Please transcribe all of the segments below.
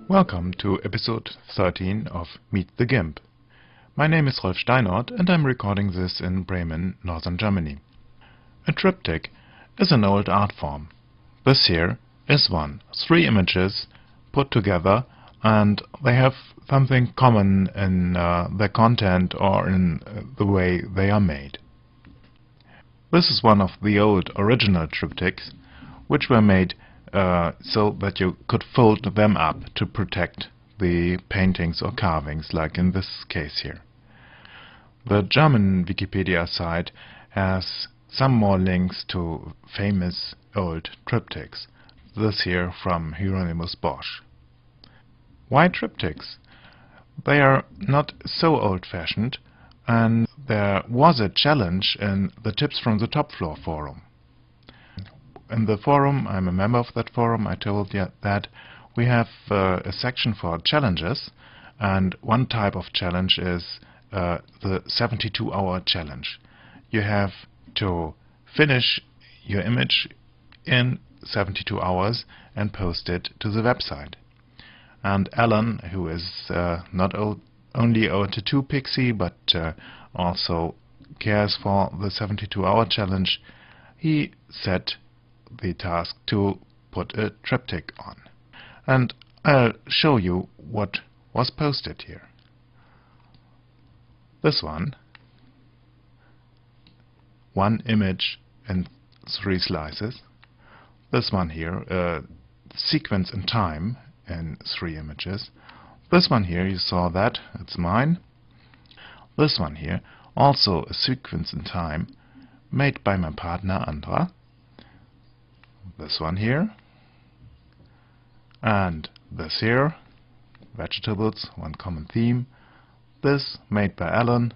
Welcome to episode 13 of Meet the GIMP. My name is Rolf Steinort and I'm recording this in Bremen, northern Germany. A triptych is an old art form. This here is one. 3 images put together, and they have something common in their content or in the way they are made. This is one of the old original triptychs, which were made so that you could fold them up to protect the paintings or carvings, like in this case here. The German Wikipedia site has some more links to famous old triptychs. This here from Hieronymus Bosch. Why triptychs? They are not so old-fashioned, and there was a challenge in the Tips from the Top Floor forum. In the forum, I'm a member of that forum, I told you that we have a section for challenges, and one type of challenge is the 72-hour challenge. You have to finish your image in 72 hours and post it to the website. And Alan, who is not only our tattoo pixie, but also cares for the 72-hour challenge, he set the task to put a triptych on. And I'll show you what was posted here. This one image in 3 slices. This one here, sequence in time in 3 images. This one here, you saw that, it's mine. This one here, also a sequence in time, made by my partner Andra. This one here, and this here, vegetables, one common theme. This made by Alan,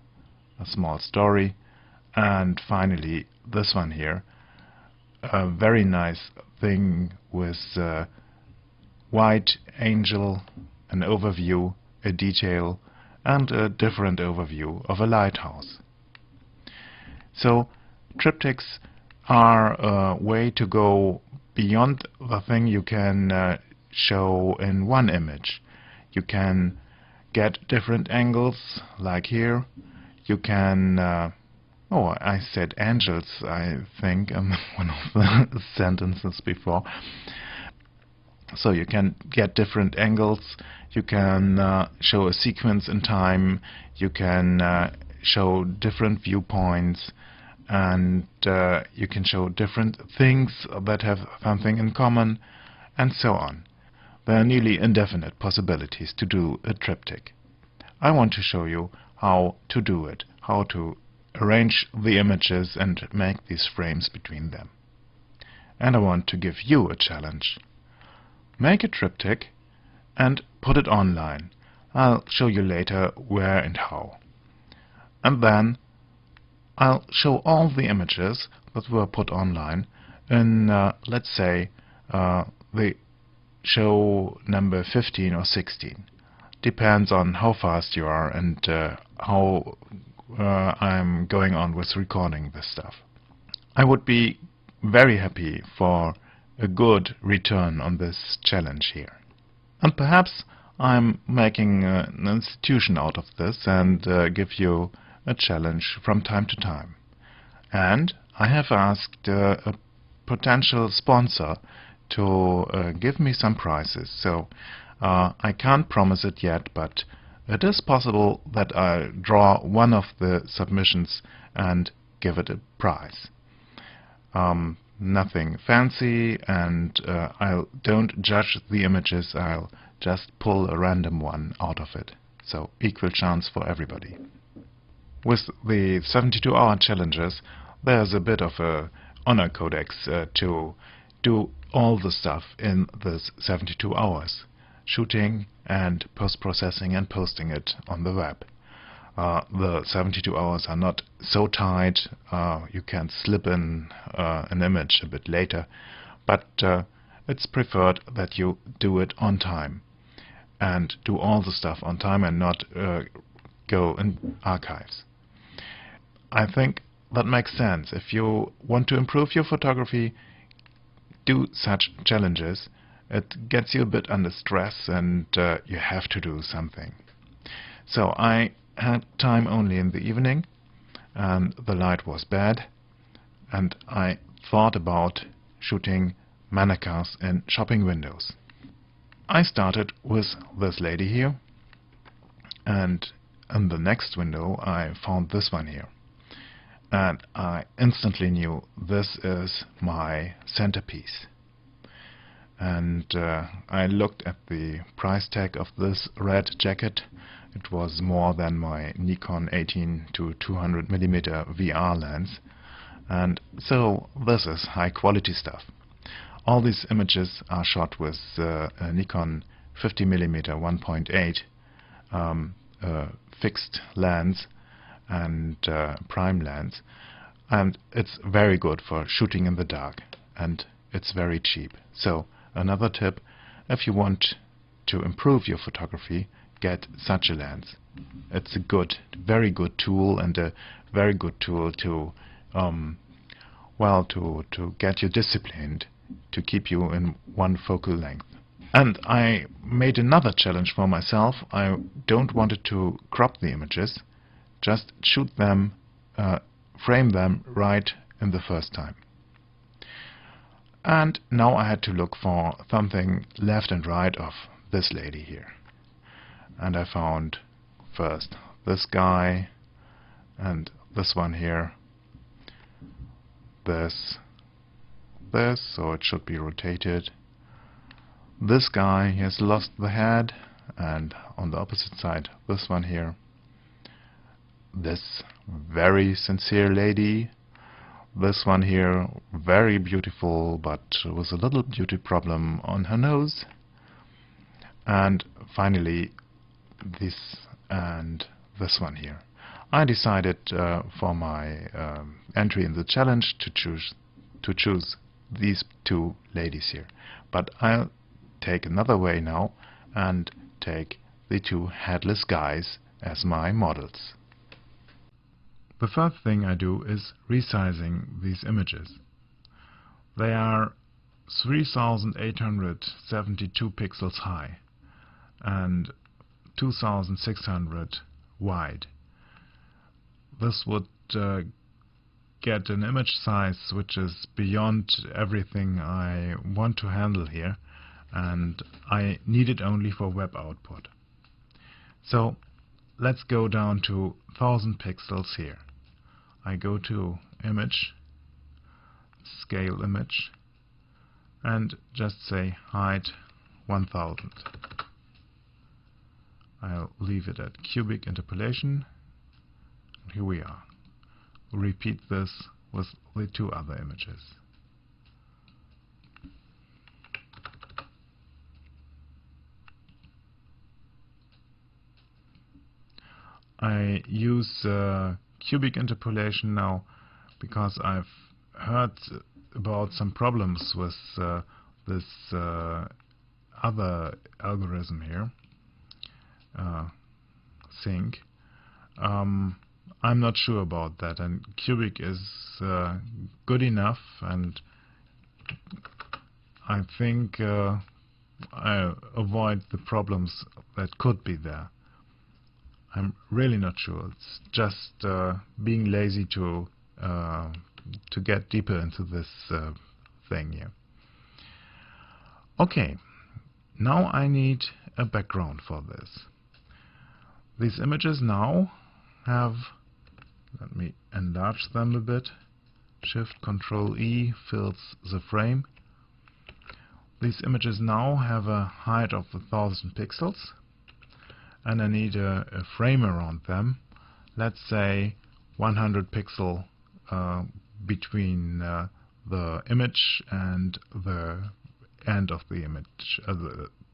a small story, and finally this one here, a very nice thing with white angel, an overview, a detail, and a different overview of a lighthouse. So triptychs are a way to go beyond the thing you can show in one image. You can get different angles, like here. You can oh, I said angels, I think, one of the sentences before. So you can get different angles, you can show a sequence in time, you can show different viewpoints, and you can show different things that have something in common, and so on. There are nearly indefinite possibilities to do a triptych. I want to show you how to do it, how to arrange the images and make these frames between them. And I want to give you a challenge. Make a triptych and put it online. I'll show you later where and how. And then I'll show all the images that were put online in, let's say, the show number 15 or 16. Depends on how fast you are and how I'm going on with recording this stuff. I would be very happy for a good return on this challenge here. And perhaps I'm making an institution out of this and give you a challenge from time to time. And I have asked a potential sponsor to give me some prizes. So I can't promise it yet, but it is possible that I'll draw one of the submissions and give it a prize. Nothing fancy, and I don't judge the images, I'll just pull a random one out of it. So equal chance for everybody. With the 72-hour challenges, there's a bit of a honor codex to do all the stuff in this 72 hours. Shooting and post-processing and posting it on the web. The 72 hours are not so tight, you can slip in an image a bit later, but it's preferred that you do it on time and do all the stuff on time and not go in archives. I think that makes sense. If you want to improve your photography, do such challenges. it gets you a bit under stress, and you have to do something. So I had time only in the evening, and the light was bad, and I thought about shooting mannequins in shopping windows. I started with this lady here, and in the next window I found this one here, and I instantly knew this is my centerpiece. And I looked at the price tag of this red jacket. It was more than my Nikon 18 to 200 mm VR lens, and so this is high quality stuff. All these images are shot with a Nikon 50 mm 1.8 fixed lens and prime lens, and it's very good for shooting in the dark, and it's very cheap. So another tip: if you want to improve your photography, get such a lens. It's a good, very good tool, and a very good tool to to get you disciplined, to keep you in one focal length. And I made another challenge for myself. I don't want to crop the images, just shoot them, frame them right in the first time. And now I had to look for something left and right of this lady here. And I found first this guy, and this one here, this, so it should be rotated. This guy has lost the head, and on the opposite side, this one here. This very sincere lady. This one here, very beautiful, but with a little beauty problem on her nose. And finally, this and this one here. I decided for my entry in the challenge to choose these two ladies here. But I'll take another way now and take the two headless guys as my models. The first thing I do is resizing these images. They are 3872 pixels high and 2600 wide. This would get an image size which is beyond everything I want to handle here, and I need it only for web output. So let's go down to 1000 pixels here. I go to Image, Scale Image, and just say height 1000. I'll leave it at cubic interpolation. Here we are. Repeat this with the two other images. I use cubic interpolation now because I've heard about some problems with this other algorithm here, Sync. I'm not sure about that, and cubic is good enough, and I think I avoid the problems that could be there. I'm really not sure. It's just being lazy to get deeper into this thing here. Okay, now I need a background for this. These images now have, let me enlarge them a bit. Shift Control E fills the frame. These images now have a height of 1000 pixels, and I need a frame around them. Let's say 100 pixel between the image and the end of the image,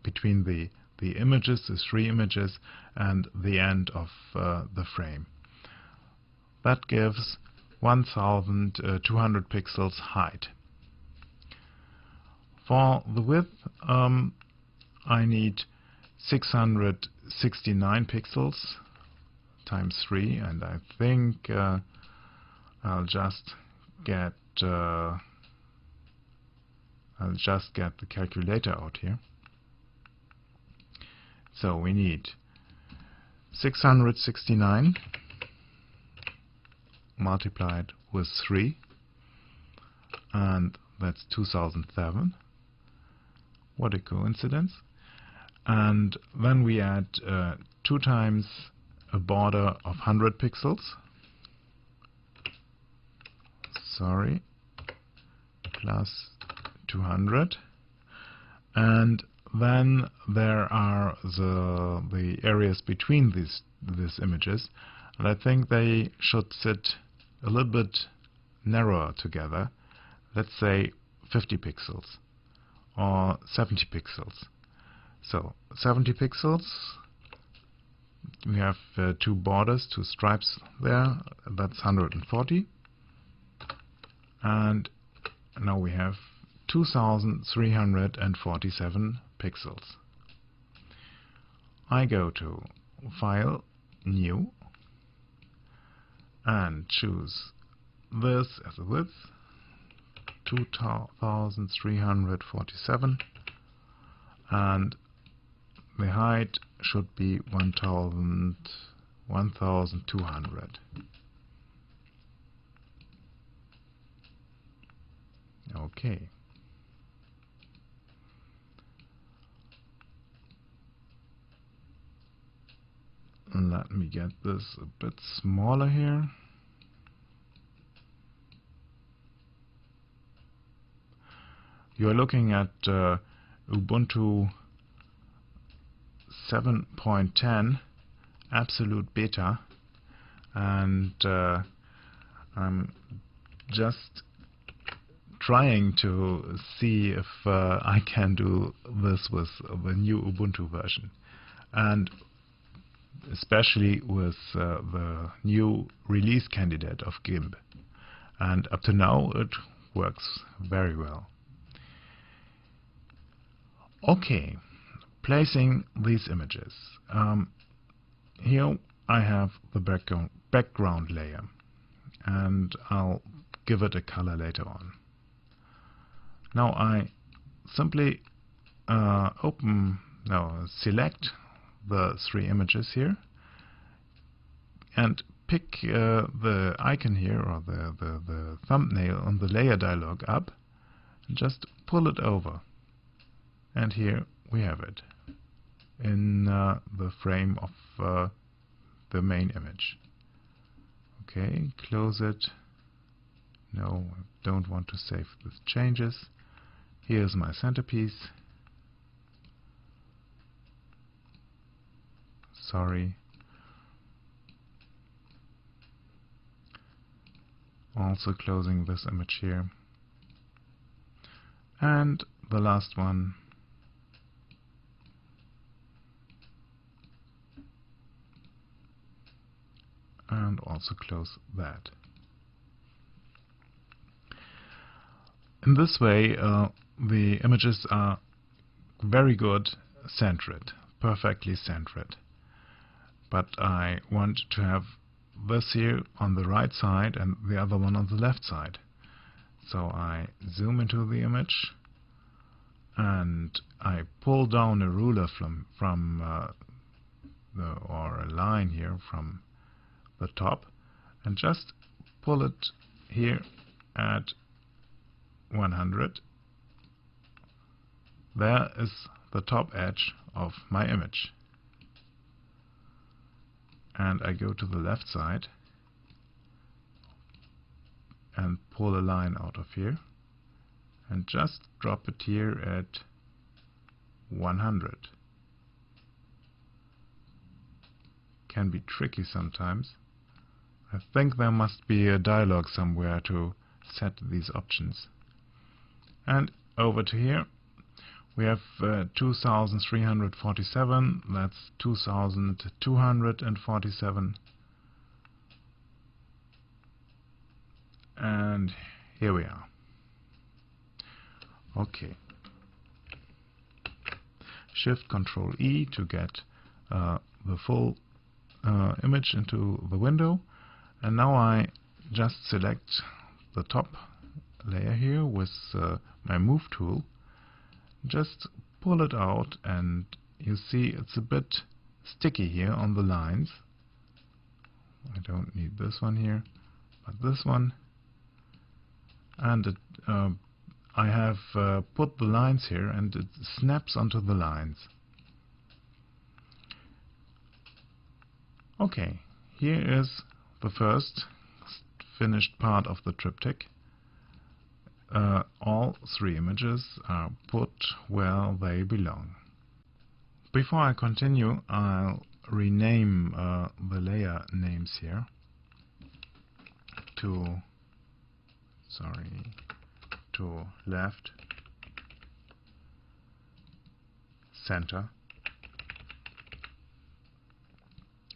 between the images, the three images, and the end of the frame. That gives 1200 pixels height. For the width, I need 669 pixels times 3, and I think I'll just get I'll just get the calculator out here. So we need 669 multiplied with 3, and that's 2007. What a coincidence. And then we add 2 times a border of 100 pixels. Sorry, plus 200. And then there are the areas between these images, and I think they should sit a little bit narrower together. Let's say 50 pixels or 70 pixels. So 70 pixels, we have 2 borders, 2 stripes there, that's 140. And now we have 2347 pixels. I go to File, New, and choose this as a width, 2347, and the height should be 1200. Okay. Let me get this a bit smaller here. You are looking at Ubuntu 7.10 absolute beta, and I'm just trying to see if I can do this with the new Ubuntu version, and especially with the new release candidate of GIMP. And up to now it works very well. Okay, placing these images. Here I have the background layer, and I'll give it a color later on. Now I simply select the 3 images here and pick the icon here, or the thumbnail on the layer dialog up, and just pull it over. And here we have it in the frame of the main image. Okay, close it. No, I don't want to save the changes. Here's my centerpiece. Sorry. Also closing this image here. And the last one. And also close that. In this way, the images are very good centered, perfectly centered. But I want to have this here on the right side and the other one on the left side. So I zoom into the image and I pull down a ruler or a line here from the top, and just pull it here at 100. There is the top edge of my image. And I go to the left side and pull a line out of here and just drop it here at 100. Can be tricky sometimes. I think there must be a dialog somewhere to set these options. And over to here we have 2347, that's 2247, and here we are. Okay. Shift Control E to get the full image into the window, and now I just select the top layer here with my move tool, just pull it out, and you see it's a bit sticky here on the lines. I don't need this one here, but this one. And I have put the lines here, and it snaps onto the lines. Okay, here is the first finished part of the triptych. All three images are put where they belong. Before I continue, I'll rename the layer names here to left, center,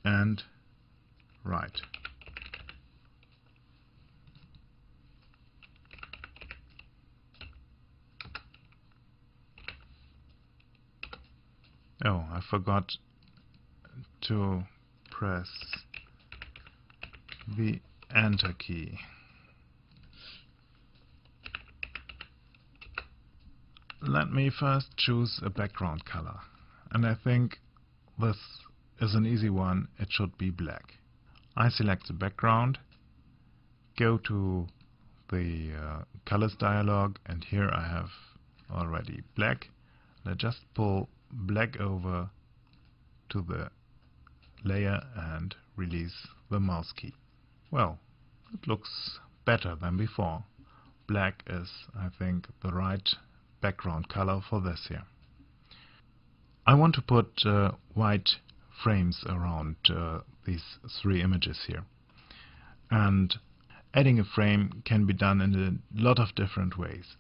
and right. Oh, I forgot to press the Enter key. Let me first choose a background color, and I think this is an easy one. It should be black. I select the background, go to the colors dialog, and here I have already black. I just pull black over to the layer and release the mouse key. Well, it looks better than before. Black is, I think, the right background color for this here. I want to put white frames around these three images here, and adding a frame can be done in a lot of different ways,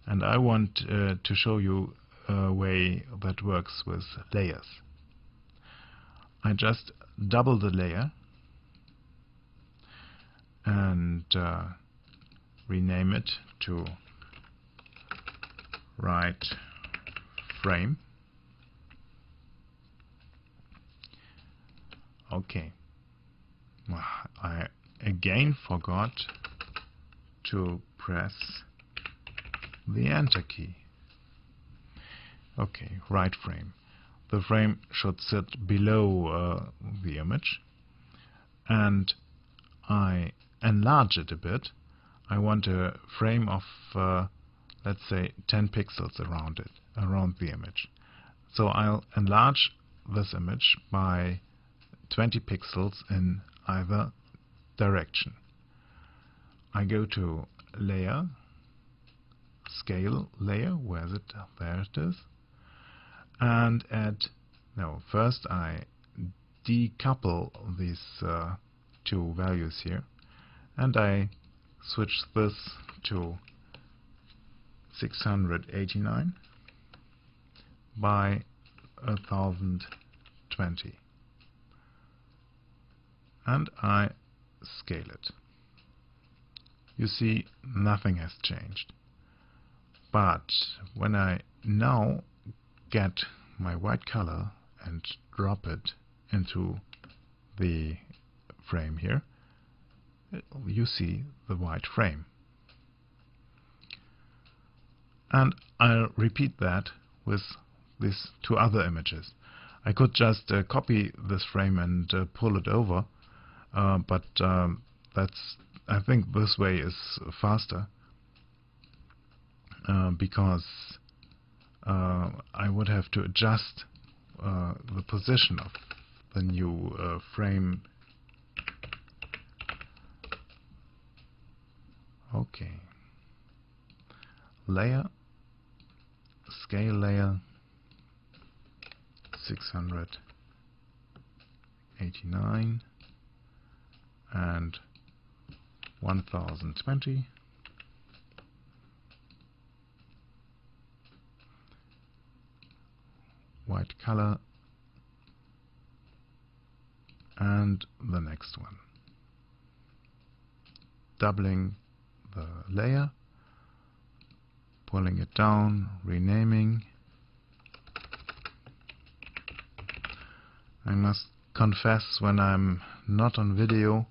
and I want to show you a way that works with layers. I just double the layer and rename it to right frame. Okay. I again forgot to press the Enter key. Okay, right frame. The frame should sit below the image, and I enlarge it a bit. I want a frame of let's say 10 pixels around it, around the image. So I'll enlarge this image by 20 pixels in either direction. I go to Layer, Scale Layer, where is it? There it is. And first I decouple these two values here, and I switch this to 689 by 1020, and I scale it. You see, nothing has changed. But when I now get my white color and drop it into the frame here, you see the white frame. And I'll repeat that with these two other images. I could just copy this frame and pull it over, but I think this way is faster, because I would have to adjust the position of the new frame. Okay. Layer, Scale Layer, 689 and 1020. White color, and the next one. Doubling the layer, pulling it down, renaming. I must confess, when I'm not on video,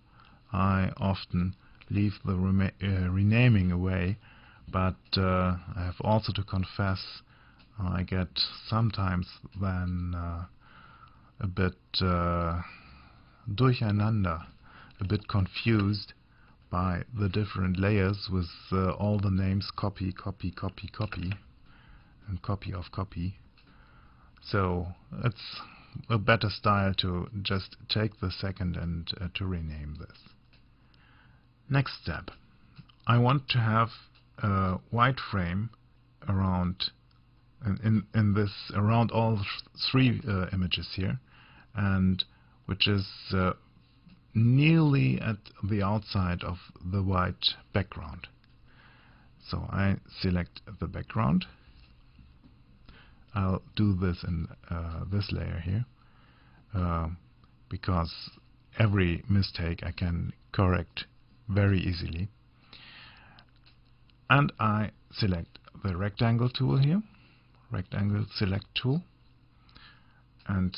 I often leave the renaming away, but I have also to confess I get sometimes then a bit durcheinander, a bit confused by the different layers with all the names copy, copy, copy, copy, and copy of copy. So it's a better style to just take the second and to rename this. Next step. I want to have a white frame around in this around all three images here, and which is nearly at the outside of the white background. So I select the background. I'll do this in this layer here because every mistake I can correct very easily. And I select the rectangle tool here, rectangle select tool, and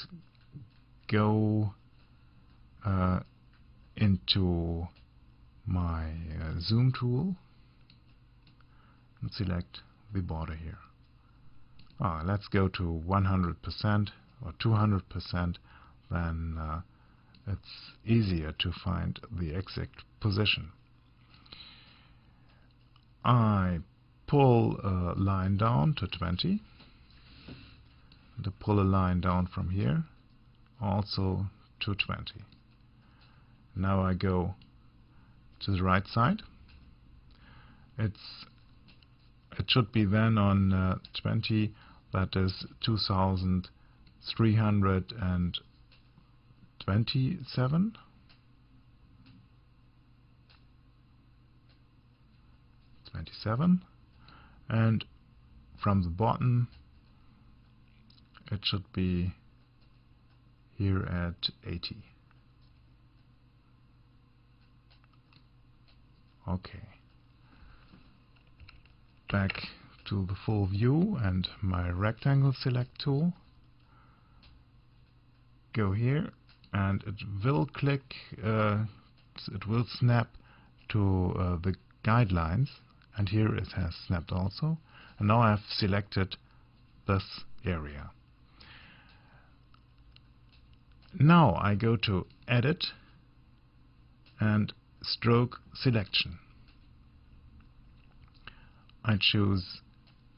go into my zoom tool and select the border here. Let's go to 100% or 200%, then it's easier to find the exact position. I pull a line down to 20, and pull a line down from here also to 20. Now I go to the right side. It should be then on 20, that is 2327. And from the bottom it should be here at 80. Okay. Back to the full view and my rectangle select tool. Go here and it will click, it will snap to the guidelines, and here it has snapped also. And now I've selected this area. Now I go to Edit and Stroke Selection. I choose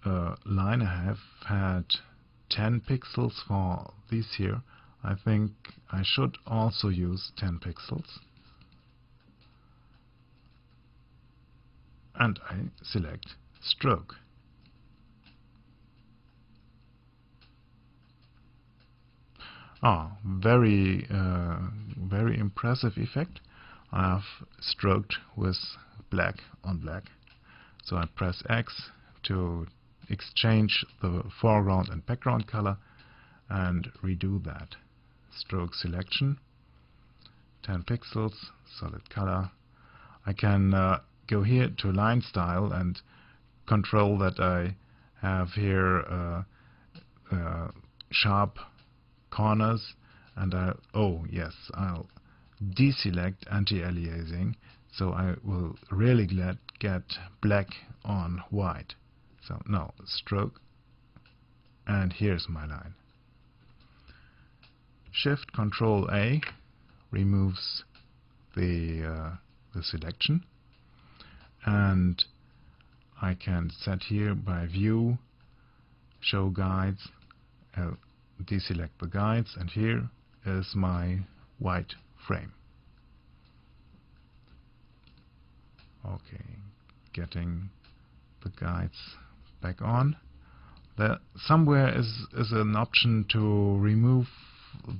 a line. I have had 10 pixels for these here. I think I should also use 10 pixels. And I select Stroke. Very impressive effect. I have stroked with black on black. So I press X to exchange the foreground and background color and redo that. Stroke selection, 10 pixels, solid color. I can go here to line style and control that I have here sharp corners, and I'll deselect anti-aliasing, so I will really get black on white. So now stroke, and here's my line. Shift Control A removes the selection, and I can set here by view, show guides, deselect the guides, and here is my white frame. Okay, getting the guides back on. There somewhere is an option to remove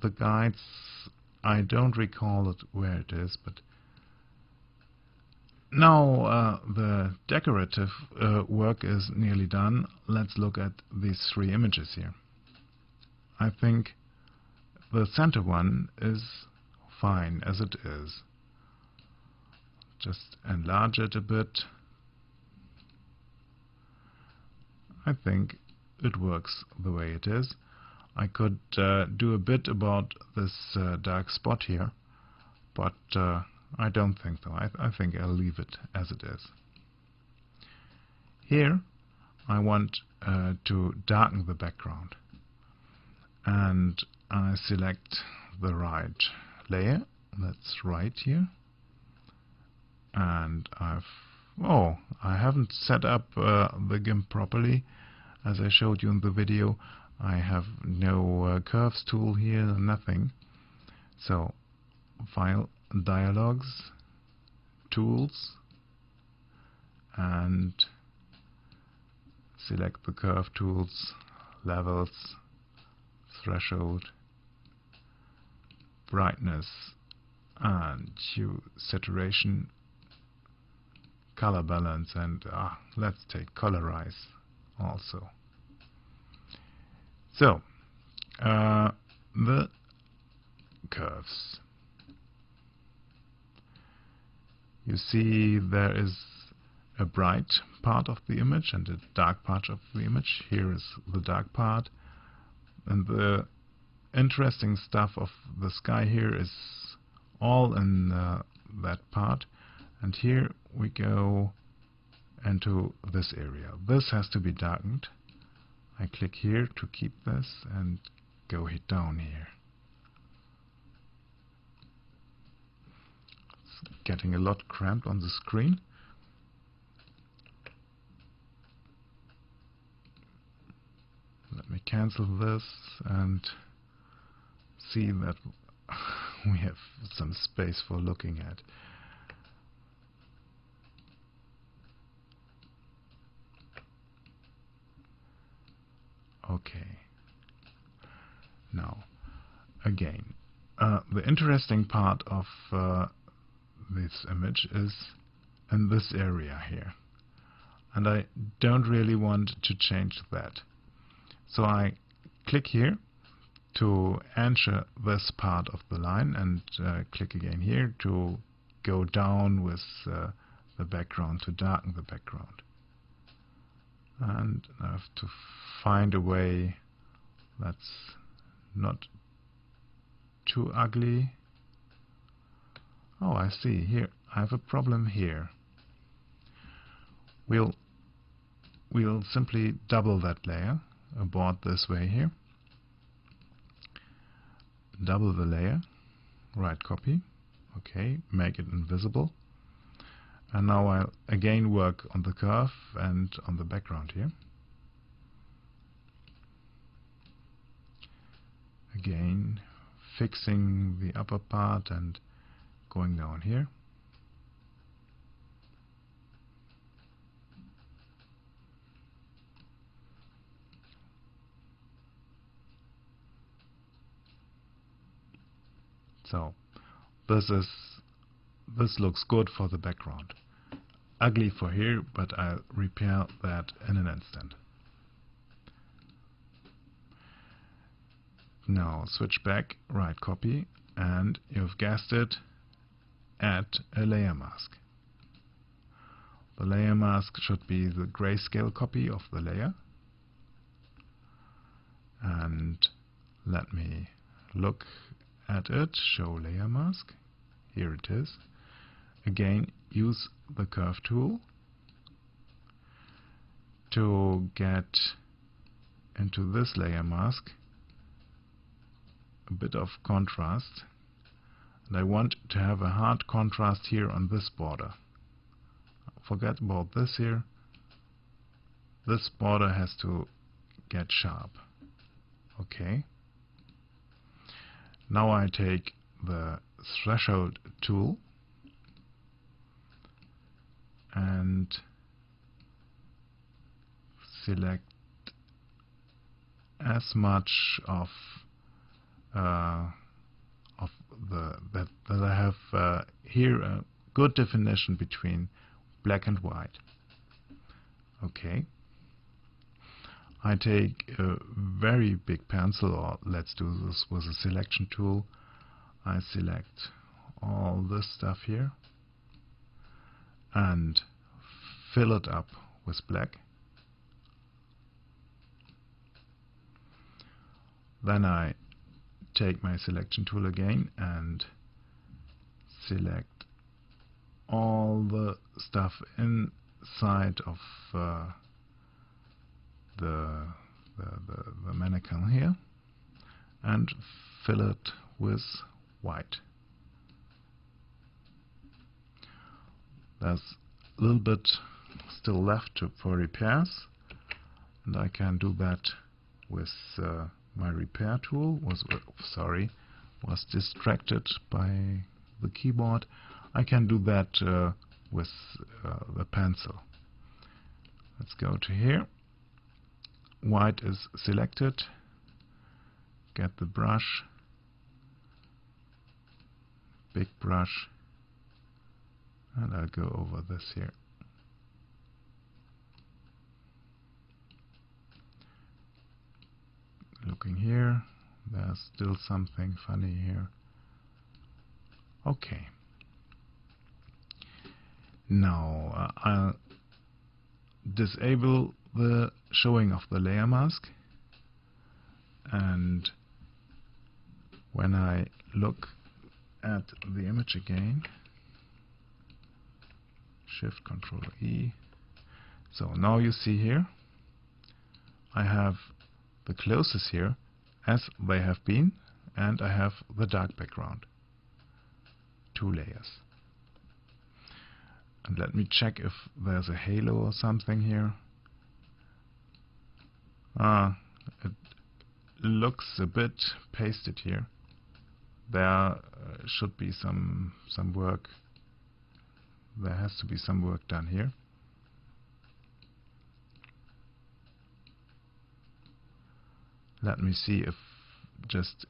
the guides. I don't recall where it is, but now the decorative work is nearly done. Let's look at these three images here. I think the center one is fine as it is. Just enlarge it a bit. I think it works the way it is. I could do a bit about this dark spot here, but I don't think so. I think I'll leave it as it is. Here I want to darken the background, and I select the right layer. That's right here, and I haven't set up the GIMP properly as I showed you in the video. I have no curves tool here, nothing. So File, Dialogues, Tools, and select the curve tools, levels, threshold, brightness, and hue, saturation, color balance, and let's take colorize also. So the curves, you see there is a bright part of the image and a dark part of the image. Here is the dark part, and the interesting stuff of the sky here is all in that part, and here we go into this area. This has to be darkened. I click here to keep this and go hit down here. It's getting a lot cramped on the screen. Let me cancel this and see that we have some space for looking at. Okay. Now, again, the interesting part of this image is in this area here, and I don't really want to change that. So I click here to enter this part of the line, and click again here to go down with the background, to darken the background. And I have to find a way that's not too ugly. Oh, I see. Here I have a problem here. We'll simply double that layer, abort this way here. Double the layer, right copy, okay, make it invisible. And now I'll again work on the curve and on the background here. Again, fixing the upper part and going down here. So this looks good for the background. Ugly for here, but I'll repair that in an instant. Now switch back, right copy, and you've guessed it, add a layer mask. The layer mask should be the grayscale copy of the layer. And let me look at it, show layer mask. Here it is. Again, use the curve tool to get into this layer mask a bit of contrast, and I want to have a hard contrast here on this border. Forget about this here. This border has to get sharp. Okay. Now I take the threshold tool and select as much of that I have here a good definition between black and white. Okay. I take a very big pencil, or let's do this with a selection tool. I select all this stuff here and fill it up with black. Then I take my selection tool again and select all the stuff inside of the mannequin here and fill it with white. There's a little bit still left for repairs, and I can do that with my repair tool. Was distracted by the keyboard. I can do that with the pencil. Let's go to here. White is selected. Get the brush, big brush, and I'll go over this here. Looking here, there's still something funny here. Okay. Now I'll disable the showing of the layer mask, and when I look at the image again, Shift Control E. So now you see here I have the closest here as they have been, and I have the dark background. 2 layers. And let me check if there's a halo or something here. It looks a bit pasted here. There should be some work. There has to be some work done here. Let me see if just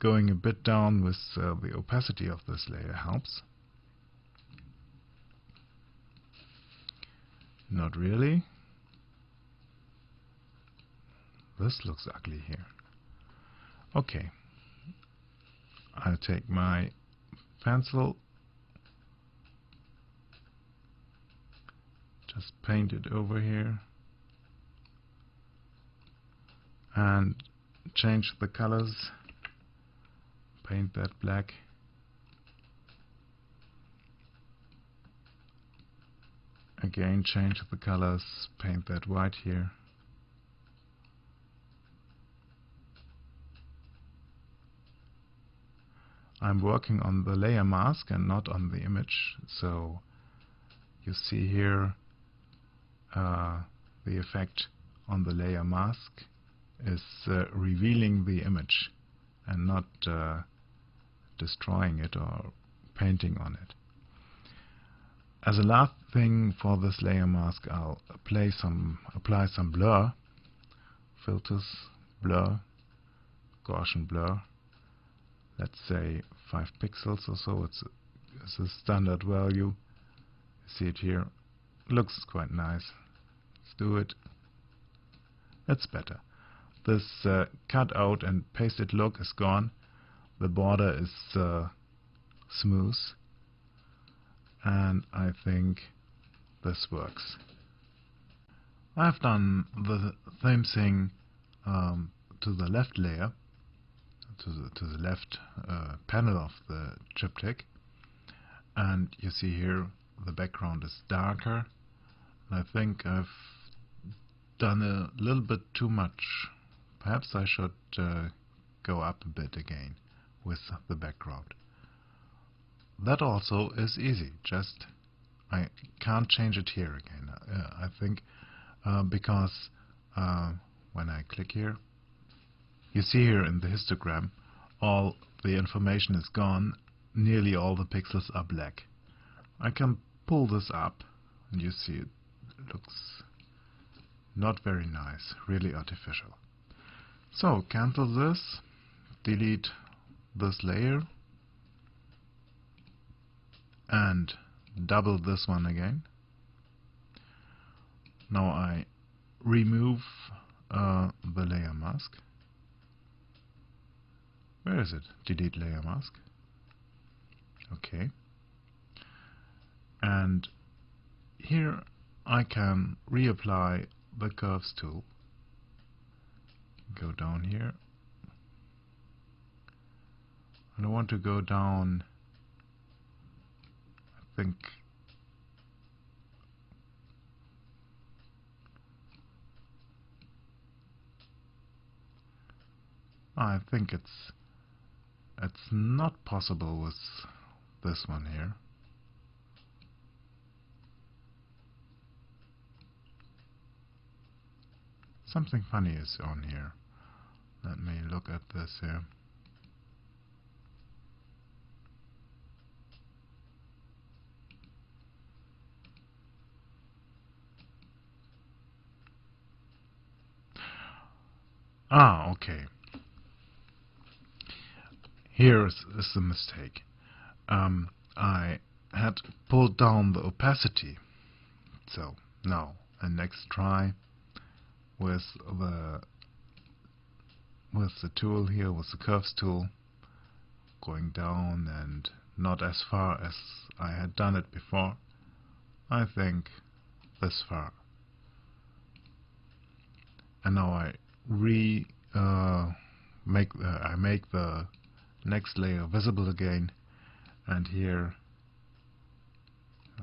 going a bit down with the opacity of this layer helps. Not really. This looks ugly here. Okay. I'll take my pencil, just paint it over here, and change the colors. Paint that black. Again, change the colors, paint that white here. I'm working on the layer mask and not on the image, so you see here the effect on the layer mask is revealing the image and not destroying it or painting on it. As a last thing for this layer mask, I'll apply some blur, filters, blur, Gaussian blur. Let's say 5 pixels or so. It's a standard value. You see it here. Looks quite nice. Let's do it. It's better. This cut out and pasted look is gone. The border is smooth, and I think this works. I've done the same thing to the left layer, to the left panel of the triptych, and you see here the background is darker. And I think I've done a little bit too much. Perhaps I should go up a bit again with the background. That also is easy, just I can't change it here again. I think because when I click here, you see here in the histogram all the information is gone, nearly all the pixels are black. I can pull this up and you see it looks not very nice, really artificial. So cancel this, delete this layer, and double this one again. Now I remove the layer mask. Where is it? Delete layer mask. Okay. And here I can reapply the curves tool. Go down here. And I want to go down, I think it's not possible with this one here. Something funny is on here. Let me look at this here. Ah, okay. Here is the mistake. I had pulled down the opacity. So now, a next try with the tool here, with the curves tool, going down and not as far as I had done it before. I think this far. And now I make the next layer visible again, and here,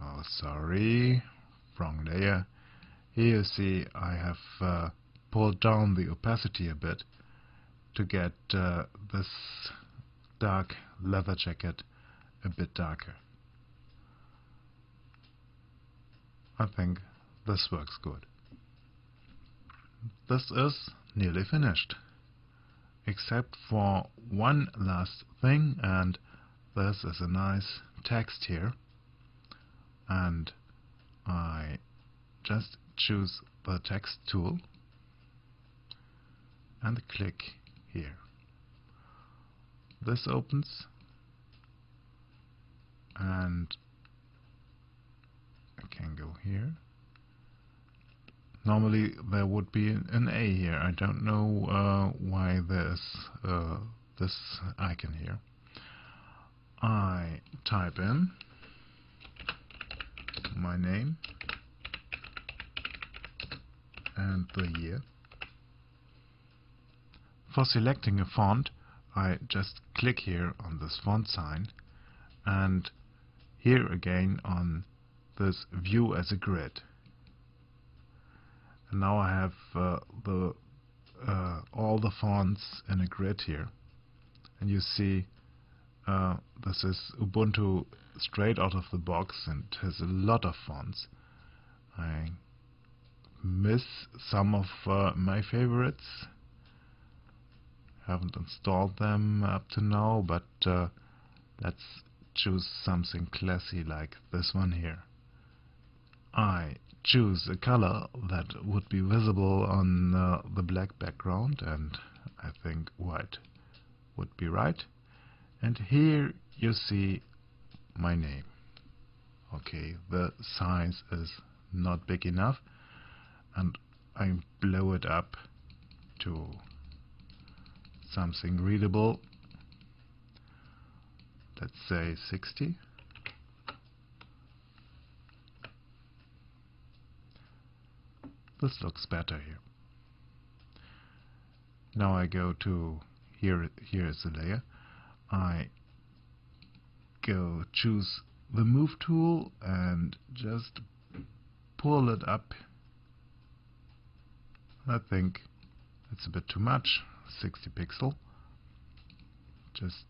oh sorry, wrong layer. Here you see I have pulled down the opacity a bit to get this dark leather jacket a bit darker. I think this works good. This is nearly finished, except for one last thing, and this is a nice text here, and I just choose the text tool and click here. This opens, and I can go here. Normally there would be an A here. I don't know why there's this icon here. I type in my name and the year. For selecting a font, I just click here on this font sign, and here again on this view as a grid. And now I have all the fonts in a grid here, and you see this is Ubuntu straight out of the box and has a lot of fonts. I miss some of my favorites. Haven't installed them up to now, but let's choose something classy like this one here. I choose a color that would be visible on the black background, and I think white would be right. And here you see my name. Okay, the size is not big enough, and I blow it up to something readable. Let's say 60. This looks better here. Now I go to here is the layer. I go choose the move tool and just pull it up. I think it's a bit too much, 60 pixel. Just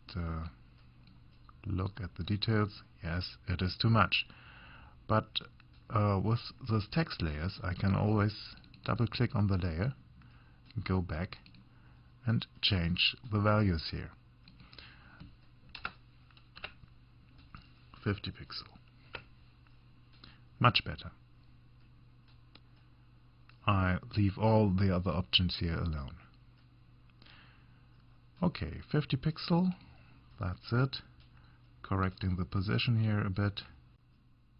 look at the details. Yes, it is too much. But with those text layers, I can always double click on the layer, go back and change the values here. 50 pixel. Much better. I leave all the other options here alone. Okay, 50 pixel. That's it. Correcting the position here a bit.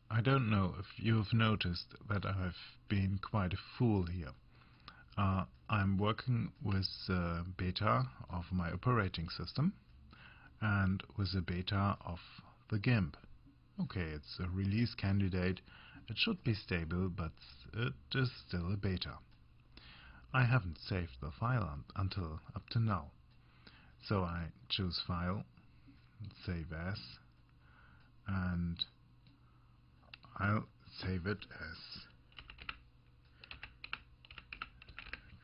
I don't know if you've noticed that I've been quite a fool here. I'm working with beta of my operating system and with the beta of the GIMP. Okay, it's a release candidate. It should be stable, but it is still a beta. I haven't saved the file until up to now. So I choose File, Save As, and I'll save it as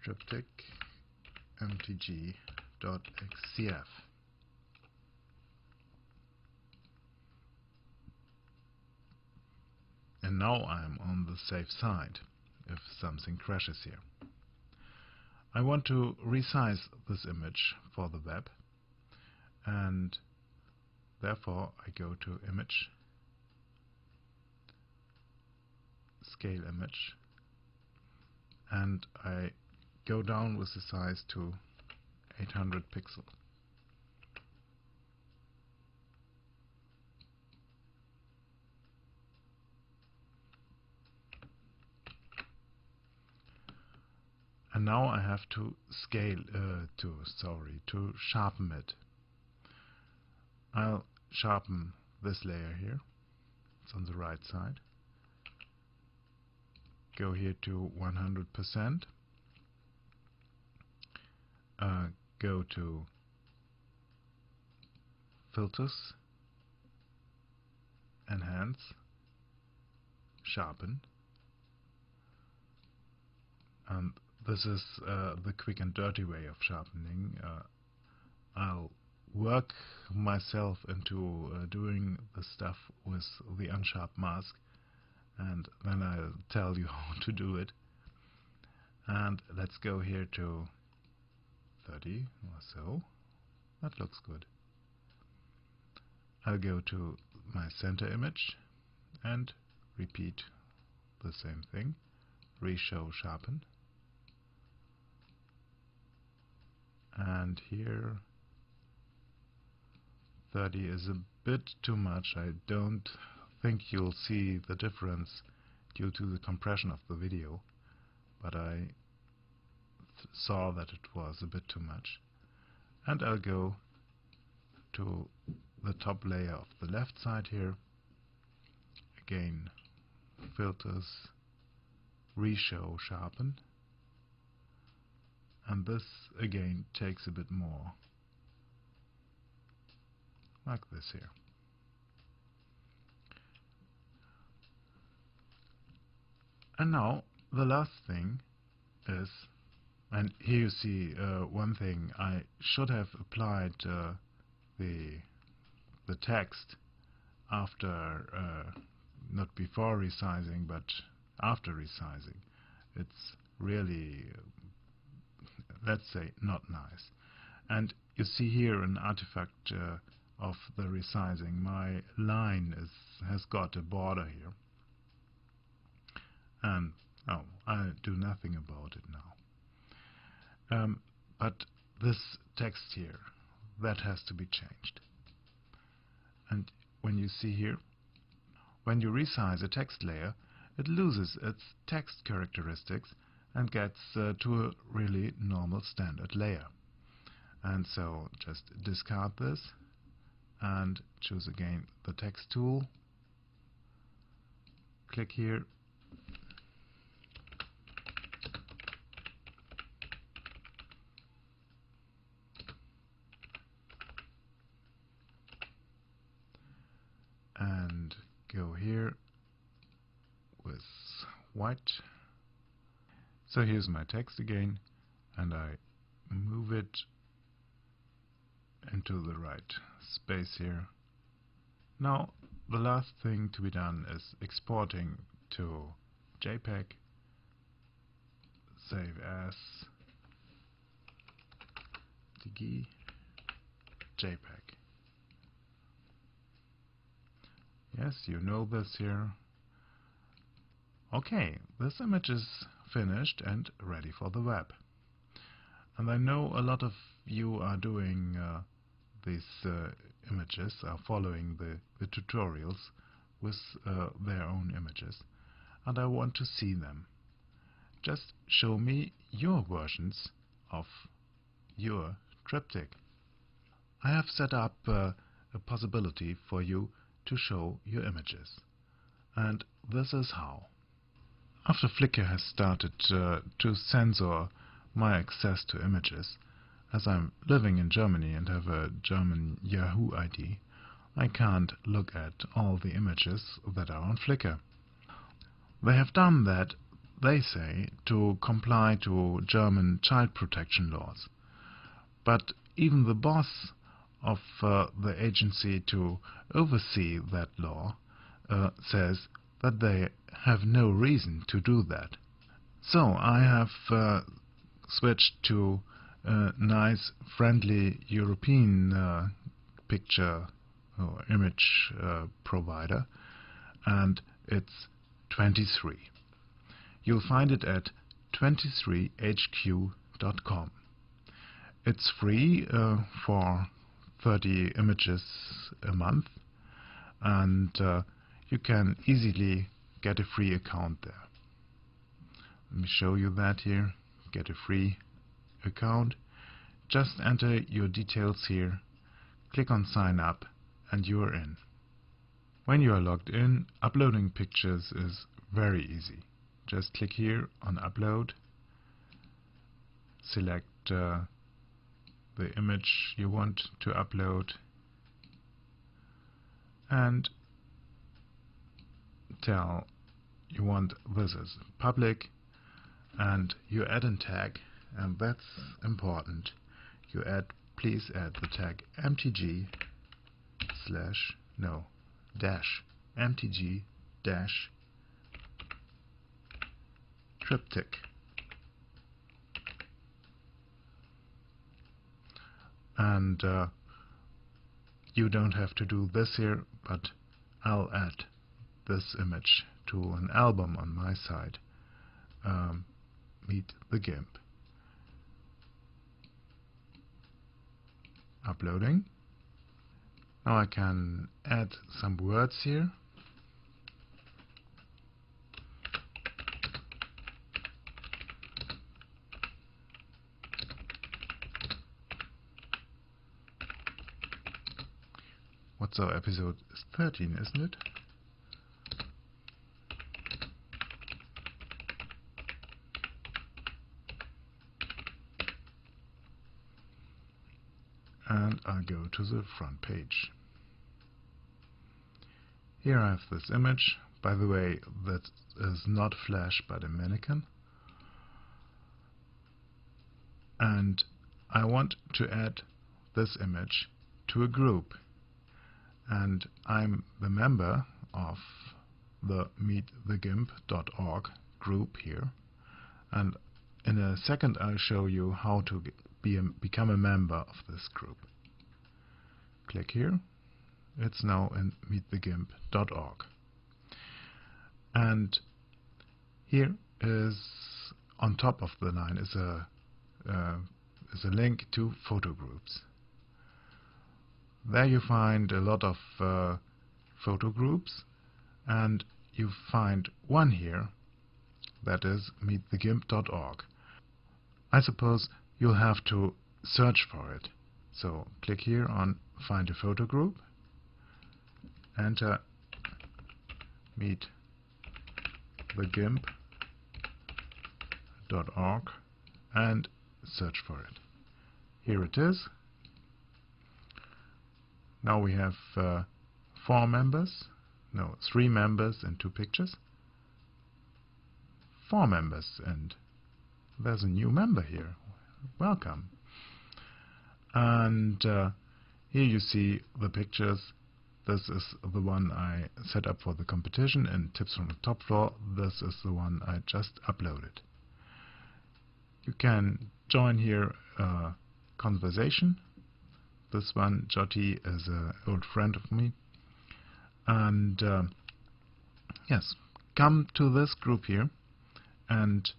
triptych mtg.xcf. And now I'm on the safe side if something crashes here. I want to resize this image for the web, and therefore I go to Image, Scale Image, and I go down with the size to 800 pixels. And now I have to to sharpen it. I'll sharpen this layer here. It's on the right side. Go here to 100%. Go to Filters, Enhance, Sharpen. And this is the quick and dirty way of sharpening. I'll work myself into doing the stuff with the unsharp mask, and then I'll tell you how to do it. And let's go here to 30 or so. That looks good. I'll go to my center image and repeat the same thing. Reshow, sharpen. And here 30 is a bit too much. I don't think you'll see the difference due to the compression of the video, but I saw that it was a bit too much. And I'll go to the top layer of the left side here. Again, Filters, Reshow, Sharpen. And this again takes a bit more, like this here. And now the last thing is, and here you see one thing, I should have applied the text after, not before resizing, but after resizing. It's really, let's say, not nice. And you see here an artifact of the resizing. My line has got a border here, and I'll do nothing about it now. But this text here, that has to be changed. And when you see here, when you resize a text layer, it loses its text characteristics and gets to a really normal standard layer. And so just discard this and choose again the text tool. Click here. And go here with white. So here's my text again, and I move it into the right space here. Now the last thing to be done is exporting to JPEG, save as DG JPEG. Yes, you know this here. Okay, this image is finished and ready for the web. And I know a lot of you are doing these images, are following the tutorials with their own images, and I want to see them. Just show me your versions of your triptych. I have set up a possibility for you to show your images, and this is how. After Flickr has started to censor my access to images, as I'm living in Germany and have a German Yahoo ID, I can't look at all the images that are on Flickr. They have done that, they say, to comply to German child protection laws. But even the boss of the agency to oversee that law says that they have no reason to do that. So I have switched to a nice, friendly European picture or image provider, and it's 23. You'll find it at 23hq.com. It's free for 30 images a month, and you can easily get a free account there. Let me show you that here. Get a free account. Just enter your details here, click on sign up, and you are in. When you are logged in, uploading pictures is very easy. Just click here on upload, select the image you want to upload, and tell you want this as public, and you add a tag, and that's important. You please add the tag mtg mtg triptych. And you don't have to do this here, but I'll add this image to an album on my site, Meet the GIMP. Uploading. Now I can add some words here. What's our episode? It's 13, isn't it? And I go to the front page. Here I have this image. By the way, that is not Flash but a mannequin. And I want to add this image to a group. And I'm the member of the meetthegimp.org group here. And in a second I'll show you how to become a member of this group. Click here. It's now in meetthegimp.org. And here is, on top of the line, is a link to photo groups. There you find a lot of photo groups, and you find one here that is meetthegimp.org. I suppose you'll have to search for it. So click here on Find a Photo Group, enter meetthegimp.org and search for it. Here it is. Now we have 4 members, no, 3 members and 2 pictures. 4 members, and there's a new member here. Welcome. And here you see the pictures. This is the one I set up for the competition in Tips from the Top Floor. This is the one I just uploaded. You can join here a conversation. This one, Jotty, is an old friend of me. And yes, come to this group here and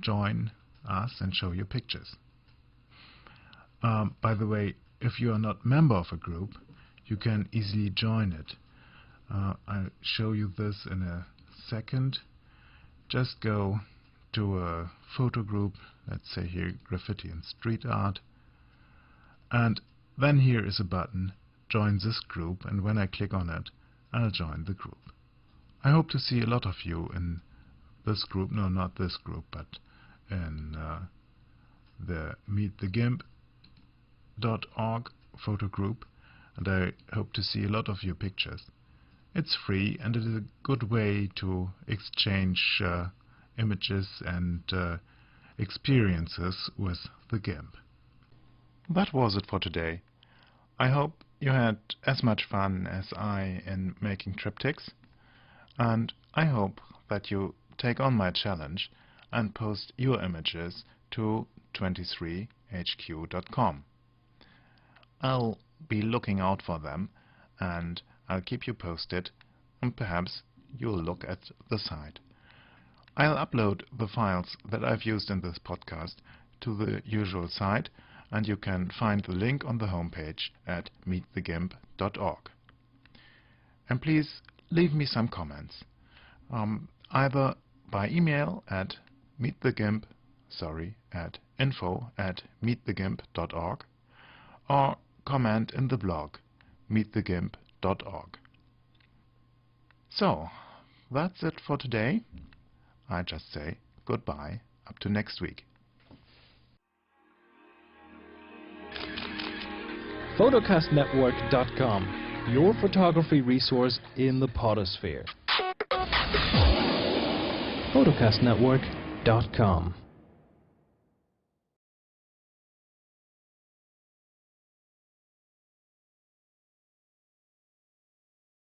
join us and show your pictures. By the way, if you are not member of a group, you can easily join it. I'll show you this in a second. Just go to a photo group, let's say here graffiti and street art, and then here is a button, join this group, and when I click on it, I'll join the group. I hope to see a lot of you in this group, no, not this group, but in the meetthegimp.org photo group, and I hope to see a lot of your pictures. It's free and it is a good way to exchange images and experiences with the GIMP. That was it for today. I hope you had as much fun as I in making triptychs, and I hope that you take on my challenge and post your images to 23hq.com. I'll be looking out for them and I'll keep you posted, and perhaps you'll look at the site. I'll upload the files that I've used in this podcast to the usual site, and you can find the link on the homepage at meetthegimp.org. And please leave me some comments, either by email at info@meetthegimp.org, or comment in the blog meetthegimp.org. So, that's it for today. I just say goodbye up to next week. Photocastnetwork.com, your photography resource in the potosphere. Photocastnetwork.com